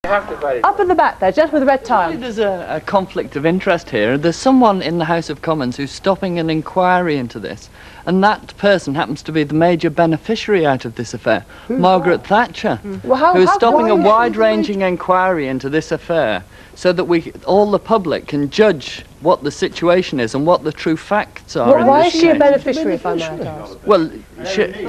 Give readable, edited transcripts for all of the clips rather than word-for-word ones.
Up at the back there, gentleman with the red tie. There's a conflict of interest here. There's someone in the House of Commons who's stopping an inquiry into this, and that person happens to be the major beneficiary out of this affair, Margaret Thatcher, who's stopping a wide-ranging inquiry into this affair so that all the public can judge what the situation is and what the true facts are. Why is she a beneficiary, if I may ask? Well, she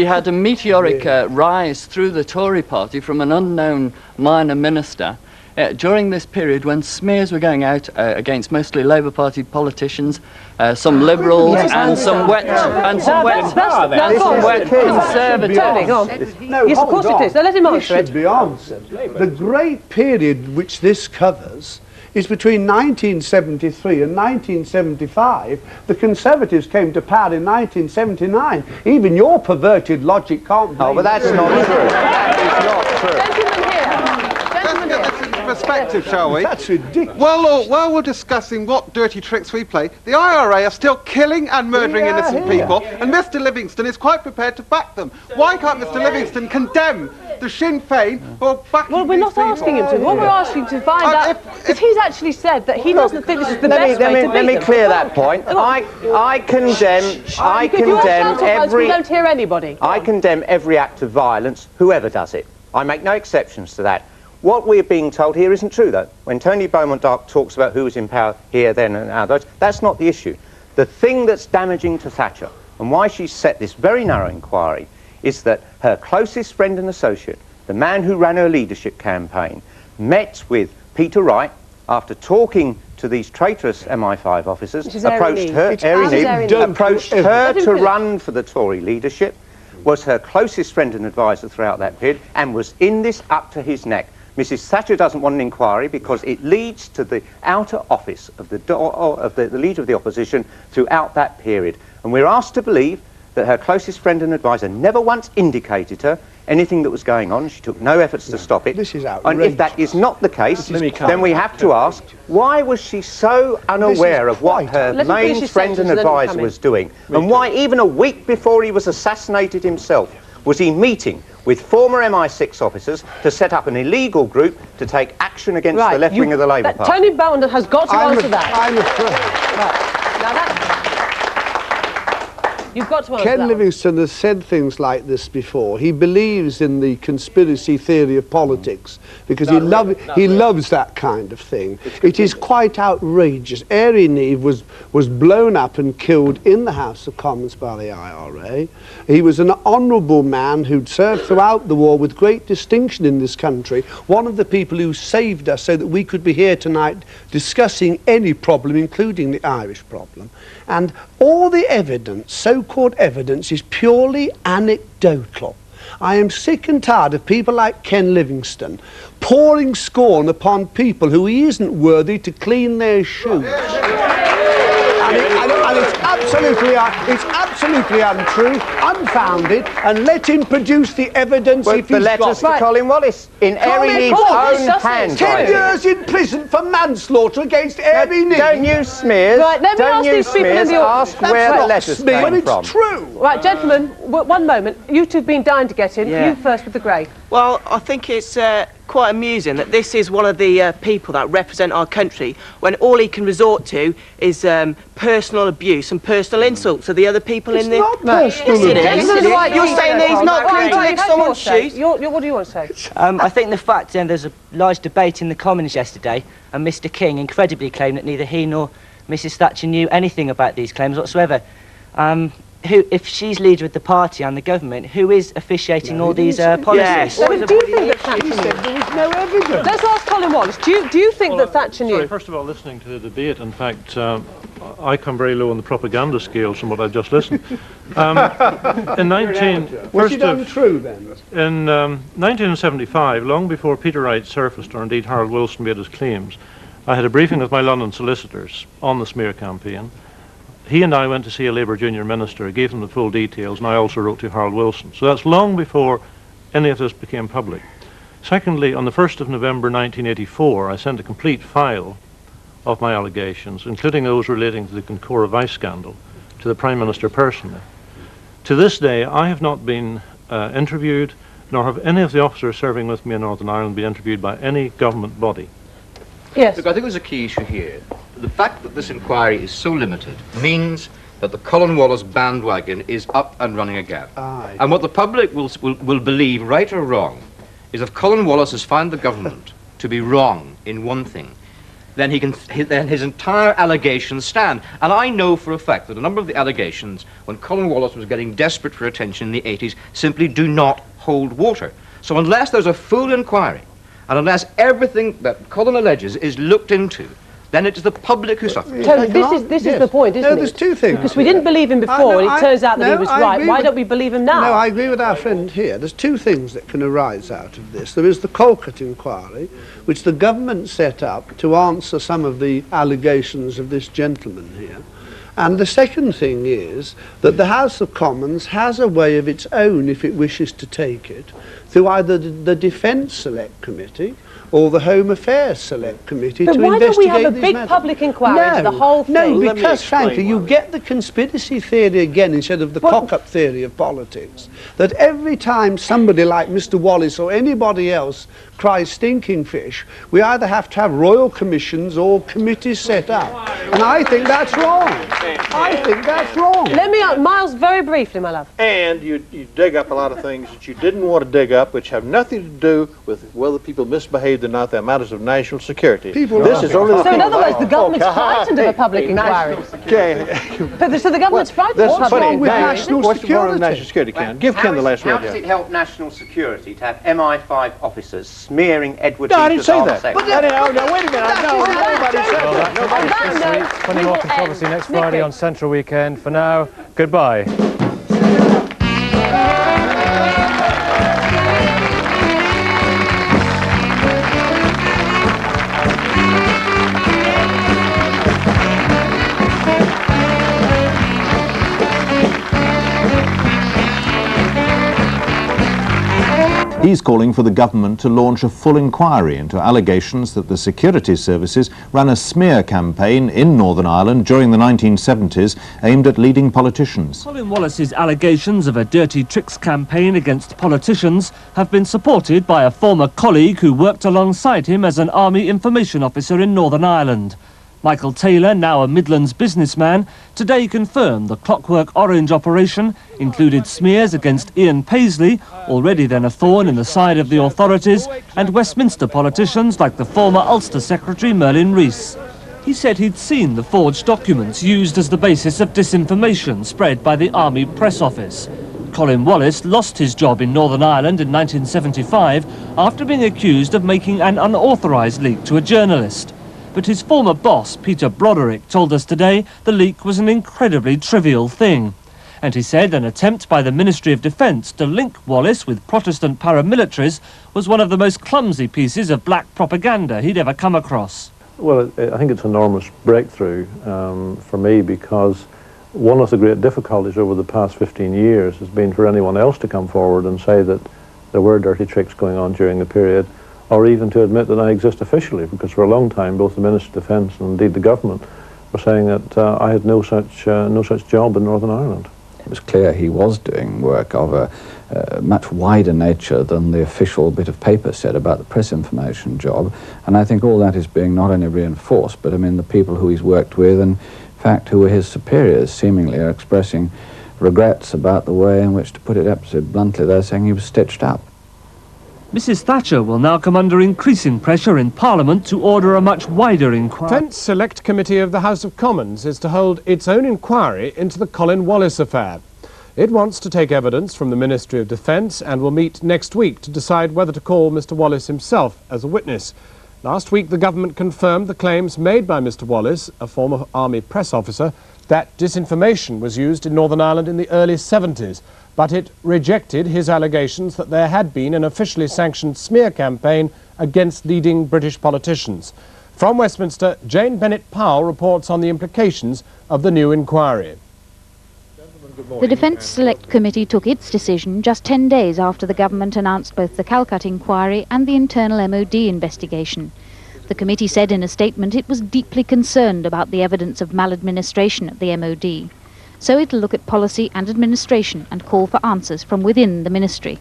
had a meteoric rise through the Tory party from an unknown minor minister during this period when smears were going out against mostly Labour Party politicians, some Liberals, and some wet Conservatives. Yes, of course it is. Now let him answer it. This should be answered. The great period which this covers is between 1973 and 1975. The Conservatives came to power in 1979. Even your perverted logic can't... Oh, but that's not true. That is not true. Perspective, shall we? That's ridiculous. Well, Lord, while we're discussing what dirty tricks we play, the IRA are still killing and murdering innocent people, and Mr. Livingston is quite prepared to back them. Why can't Mr. Livingston condemn the Sinn Féin for backing Well, we're not asking him to. What we're asking to find out is he's actually said that he doesn't think this is the best way to beat them. Let me clear that point. I condemn every... We don't hear anybody. I condemn every act of violence, whoever does it. I make no exceptions to that. What we're being told here isn't true, though. When Tony Beaumont-Dark talks about who was in power here, then, and others, that's not the issue. The thing that's damaging to Thatcher, and why she's set this very narrow inquiry, is that her closest friend and associate, the man who ran her leadership campaign, met with Peter Wright after talking to these traitorous MI5 officers, approached her to run for the Tory leadership, was her closest friend and advisor throughout that period, and was in this up to his neck. Mrs. Thatcher doesn't want an inquiry because it leads to the outer office of the leader of the opposition throughout that period. And we're asked to believe that her closest friend and advisor never once indicated her anything that was going on. She took no efforts to stop it. This is outrageous. And if that is not the case, then we have to ask, why was she so unaware of what her main friend and advisor was doing? And why, even a week before he was assassinated himself, was he meeting with former MI6 officers to set up an illegal group to take action against the left wing of the Labour Party? Tony Beaumont has got to answer that. I'm afraid. Now that's... You've got to answer Ken Livingstone has said things like this before. He believes in the conspiracy theory of politics because he loves that kind of thing. It is quite outrageous. Airy Neve was blown up and killed in the House of Commons by the IRA. He was an honourable man who'd served throughout the war with great distinction in this country. One of the people who saved us so that we could be here tonight discussing any problem, including the Irish problem. And all the evidence, so-called evidence, is purely anecdotal. I am sick and tired of people like Ken Livingstone pouring scorn upon people who he isn't worthy to clean their shoes. And it's absolutely untrue, unfounded, and let him produce the evidence if he's got it. The letters to Colin Wallace in Airy Neve's own hand. 10 years in prison for manslaughter against Airy Neve. Don't use smears. Right, let me ask these people in the ask where the letters came from. It's true. Right, gentlemen, one moment. You two have been dying to get in. Yeah. You first with the grey. Well, I think it's quite amusing that this is one of the people that represent our country when all he can resort to is personal abuse and personal insults of the other people in the... It's not personal abuse. You're saying that he's not clean to lick someone's shoes? What do you want to say? I think the fact there's a large debate in the Commons yesterday and Mr King incredibly claimed that neither he nor Mrs Thatcher knew anything about these claims whatsoever. If she's leader of the party and the government, who is officiating all these policies? Yes. Do you think that Thatcher knew? There was no evidence. Let's ask Colin Wallace. Do you think that Thatcher knew? Sorry, first of all, listening to the debate, in fact, I come very low on the propaganda scale from what I've just listened. Was it untrue then? In 1975, long before Peter Wright surfaced, or indeed Harold Wilson made his claims, I had a briefing with my London solicitors on the smear campaign. He and I went to see a Labour junior minister, gave him the full details, and I also wrote to Harold Wilson. So that's long before any of this became public. Secondly, on the 1st of November 1984, I sent a complete file of my allegations, including those relating to the Concora Vice scandal, to the Prime Minister personally. To this day, I have not been interviewed, nor have any of the officers serving with me in Northern Ireland been interviewed by any government body. Yes. Look, I think there's a key issue here. The fact that this inquiry is so limited means that the Colin Wallace bandwagon is up and running again. Aye. And what the public will believe, right or wrong, is if Colin Wallace has found the government to be wrong in one thing, then then his entire allegations stand. And I know for a fact that a number of the allegations, when Colin Wallace was getting desperate for attention in the 80s, simply do not hold water. So unless there's a full inquiry, and unless everything that Colin alleges is looked into, then it is the public who suffers. Tony, this is the point, isn't it? No, there's two things. Because we didn't believe him before, and it turns out that he was right. Why don't we believe him now? No, I agree with our friend here. There's two things that can arise out of this. There is the Colquitt inquiry, which the government set up to answer some of the allegations of this gentleman here. And the second thing is that the House of Commons has a way of its own, if it wishes to take it, through either the Defence Select Committee or the Home Affairs Select Committee to investigate But why don't we have a these big matters. public inquiry into the whole thing? No, because frankly, you get the conspiracy theory again instead of the cock-up theory of politics. That every time somebody like Mr. Wallace or anybody else cries stinking fish, we either have to have royal commissions or committees set up. And I think that's wrong. I think that's wrong. Let me, Miles, very briefly, my love. And you dig up a lot of things that you didn't want to dig up, which have nothing to do with whether people misbehaved or not. They're matters of national security. This is only So in other words, the government's frightened of a public inquiry. Okay. So the government's frightened of a What's public wrong with inquiry. national What's the problem with security? national security, Ken? Give Ken the last How word does here. it help national security to have MI5 officers smearing Edward No, I didn't Heath's say arm that. sex? No, wait a minute. No, nobody said that. On that note, Plenty we more will controversy end. next Friday Nicky. on Central Weekend. For now, goodbye. He's calling for the government to launch a full inquiry into allegations that the security services ran a smear campaign in Northern Ireland during the 1970s aimed at leading politicians. Colin Wallace's allegations of a dirty tricks campaign against politicians have been supported by a former colleague who worked alongside him as an army information officer in Northern Ireland. Michael Taylor, now a Midlands businessman, today confirmed the Clockwork Orange operation included smears against Ian Paisley, already then a thorn in the side of the authorities, and Westminster politicians like the former Ulster Secretary Merlin Rees. He said he'd seen the forged documents used as the basis of disinformation spread by the Army Press Office. Colin Wallace lost his job in Northern Ireland in 1975 after being accused of making an unauthorised leak to a journalist. But his former boss, Peter Broderick, told us today the leak was an incredibly trivial thing. And he said an attempt by the Ministry of Defence to link Wallace with Protestant paramilitaries was one of the most clumsy pieces of black propaganda he'd ever come across. Well, I think it's an enormous breakthrough for me, because one of the great difficulties over the past 15 years has been for anyone else to come forward and say that there were dirty tricks going on during the period, or even to admit that I exist officially, because for a long time both the Minister of Defence and indeed the government were saying that I had no such job in Northern Ireland. It was clear he was doing work of a much wider nature than the official bit of paper said about the press information job, and I think all that is being not only reinforced, but I mean the people who he's worked with, and in fact who were his superiors, seemingly are expressing regrets about the way in which, to put it absolutely bluntly, they're saying he was stitched up. Mrs Thatcher will now come under increasing pressure in Parliament to order a much wider inquiry. The Defence Select Committee of the House of Commons is to hold its own inquiry into the Colin Wallace affair. It wants to take evidence from the Ministry of Defence and will meet next week to decide whether to call Mr Wallace himself as a witness. Last week the government confirmed the claims made by Mr Wallace, a former Army press officer, that disinformation was used in Northern Ireland in the early 70s. But it rejected his allegations that there had been an officially sanctioned smear campaign against leading British politicians. From Westminster, Jane Bennett-Powell reports on the implications of the new inquiry. The Defence Select Committee took its decision just 10 days after the government announced both the Calcutta inquiry and the internal MOD investigation. The committee said in a statement it was deeply concerned about the evidence of maladministration at the MOD. So it'll look at policy and administration and call for answers from within the ministry.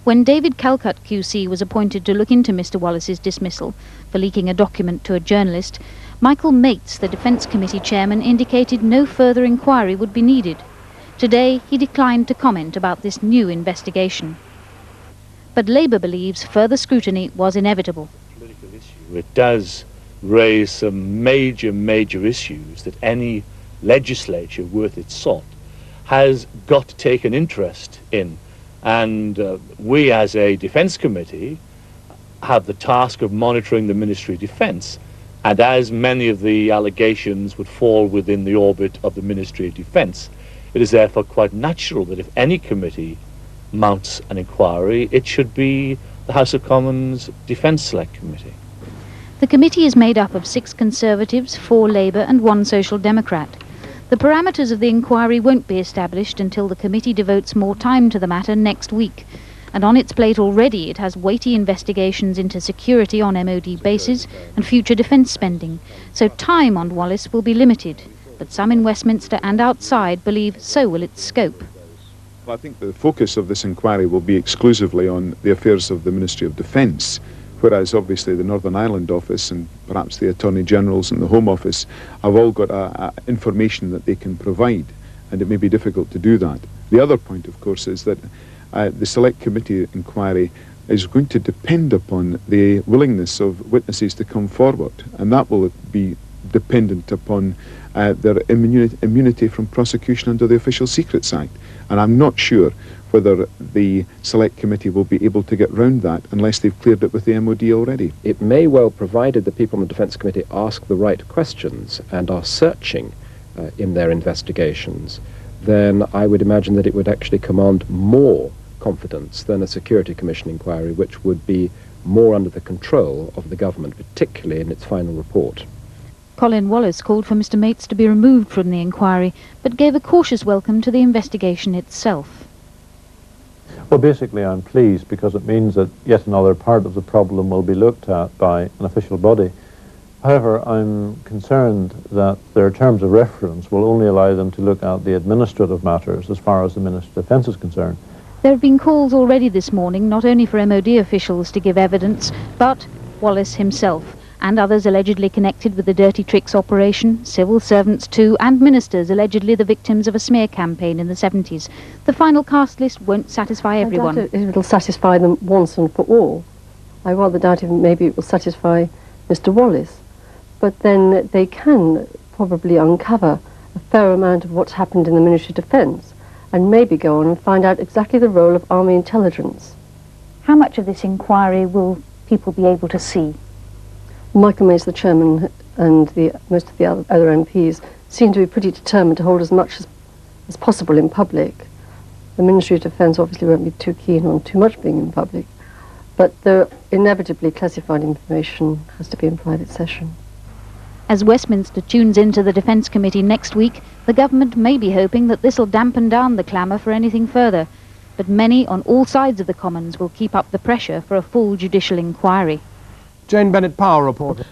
When David Calcutt QC was appointed to look into Mr Wallace's dismissal for leaking a document to a journalist, Michael Mates, the Defence Committee chairman, indicated no further inquiry would be needed. Today, he declined to comment about this new investigation. But Labour believes further scrutiny was inevitable. It does raise some major issues that any legislature worth its salt has got to take an interest in. And we as a Defence Committee have the task of monitoring the Ministry of Defence, and as many of the allegations would fall within the orbit of the Ministry of Defence, it is therefore quite natural that if any committee mounts an inquiry, it should be the House of Commons Defence Select Committee. The committee is made up of 6 Conservatives, 4 Labour and 1 Social Democrat. The parameters of the inquiry won't be established until the committee devotes more time to the matter next week. And on its plate already it has weighty investigations into security on MOD bases and future defence spending. So time on Wallace will be limited. But some in Westminster and outside believe so will its scope. Well, I think the focus of this inquiry will be exclusively on the affairs of the Ministry of Defence, whereas obviously the Northern Ireland Office and perhaps the Attorney Generals and the Home Office have all got information that they can provide, and it may be difficult to do that. The other point, of course, is that the Select Committee inquiry is going to depend upon the willingness of witnesses to come forward, and that will be dependent upon their immunity from prosecution under the Official Secrets Act. And I'm not sure whether the Select Committee will be able to get round that unless they've cleared it with the MOD already. It may well, provided the people on the Defence Committee ask the right questions and are searching in their investigations, then I would imagine that it would actually command more confidence than a Security Commission inquiry, which would be more under the control of the government, particularly in its final report. Colin Wallace called for Mr Mates to be removed from the inquiry, but gave a cautious welcome to the investigation itself. Well, basically I'm pleased because it means that yet another part of the problem will be looked at by an official body. However, I'm concerned that their terms of reference will only allow them to look at the administrative matters as far as the Ministry of Defence is concerned. There have been calls already this morning not only for MOD officials to give evidence, but Wallace himself and others allegedly connected with the Dirty Tricks operation, civil servants too, and ministers allegedly the victims of a smear campaign in the 70s. The final cast list won't satisfy everyone. I doubt it'll satisfy them once and for all. I rather doubt if maybe it will satisfy Mr Wallace. But then they can probably uncover a fair amount of what's happened in the Ministry of Defence and maybe go on and find out exactly the role of Army intelligence. How much of this inquiry will people be able to see? Michael Mates, the chairman, and most of the other MPs seem to be pretty determined to hold as much as possible in public. The Ministry of Defence obviously won't be too keen on too much being in public, but the inevitably classified information has to be in private session. As Westminster tunes into the Defence Committee next week, the government may be hoping that this will dampen down the clamour for anything further. But many on all sides of the Commons will keep up the pressure for a full judicial inquiry. Jane Bennett-Power reported.